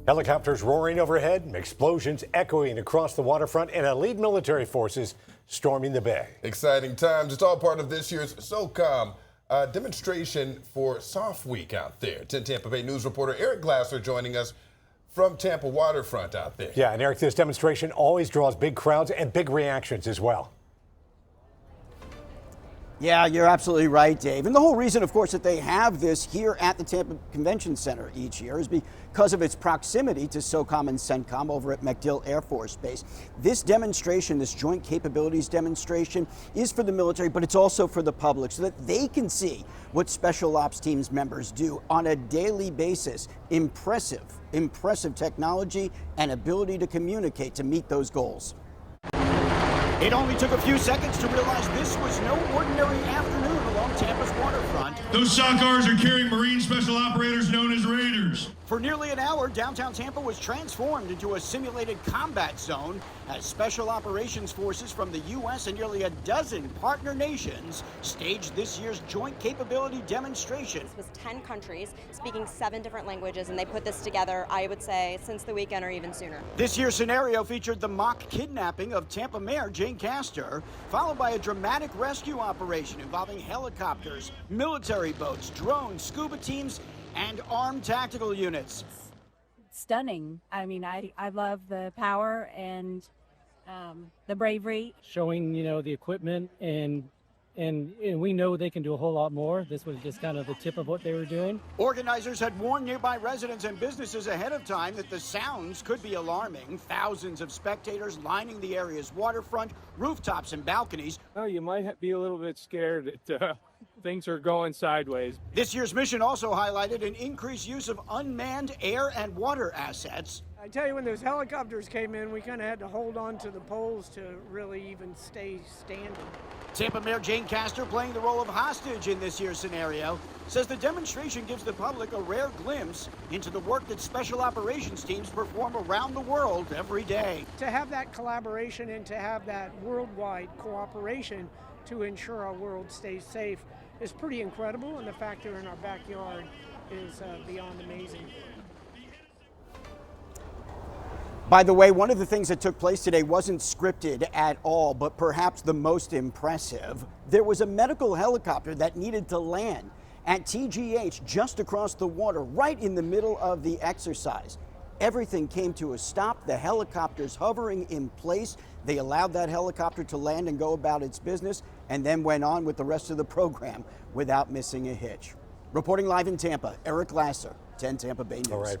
Helicopters roaring overhead, explosions echoing across the waterfront, and elite military forces storming the bay. Exciting times. It's all part of this year's SOCOM demonstration for SOF Week out there. 10 Tampa Bay News reporter Eric Glasser joining us from Tampa waterfront out there. Yeah, and Eric, this demonstration always draws big crowds and big reactions as well. Yeah, you're absolutely right, Dave. And the whole reason, of course, that they have this here at the Tampa Convention Center each year is because of its proximity to SOCOM and CENTCOM over at MacDill Air Force Base. This demonstration, this joint capabilities demonstration, is for the military, but it's also for the public so that they can see what special ops teams members do on a daily basis. Impressive technology and ability to communicate to meet those goals. It only took a few seconds to realize this was no ordinary afternoon along Tampa's waterfront. Those SOC cars are carrying Marine Special Operators known as Raiders. For nearly an hour, downtown Tampa was transformed into a simulated combat zone as special operations forces from the U.S. and nearly a dozen partner nations staged this year's joint capability demonstration. This was 10 countries speaking 7 different languages, and they put this together, I would say, since the weekend or even sooner. This year's scenario featured the mock kidnapping of Tampa Mayor Jane Castor, followed by a dramatic rescue operation involving helicopters, military boats, drones, scuba teams, and armed tactical units. Stunning. I mean, I love the power and the bravery. Showing, the equipment and we know they can do a whole lot more. This was just kind of the tip of what they were doing. Organizers had warned nearby residents and businesses ahead of time that the sounds could be alarming. Thousands of spectators lining the area's waterfront, rooftops, and balconies. Oh, you might be a little bit scared that things are going sideways. This year's mission also highlighted an increased use of unmanned air and water assets. I tell you, when those helicopters came in, we kind of had to hold on to the poles to really even stay standing. Tampa Mayor Jane Castor, playing the role of hostage in this year's scenario, says the demonstration gives the public a rare glimpse into the work that special operations teams perform around the world every day. To have that collaboration and to have that worldwide cooperation to ensure our world stays safe is pretty incredible, and the fact they're in our backyard is beyond amazing. By the way, one of the things that took place today wasn't scripted at all, but perhaps the most impressive. There was a medical helicopter that needed to land at TGH just across the water, right in the middle of the exercise. Everything came to a stop, the helicopters hovering in place. They allowed that helicopter to land and go about its business, and then went on with the rest of the program without missing a hitch. Reporting live in Tampa, Eric Glasser, 10 Tampa Bay News. All right.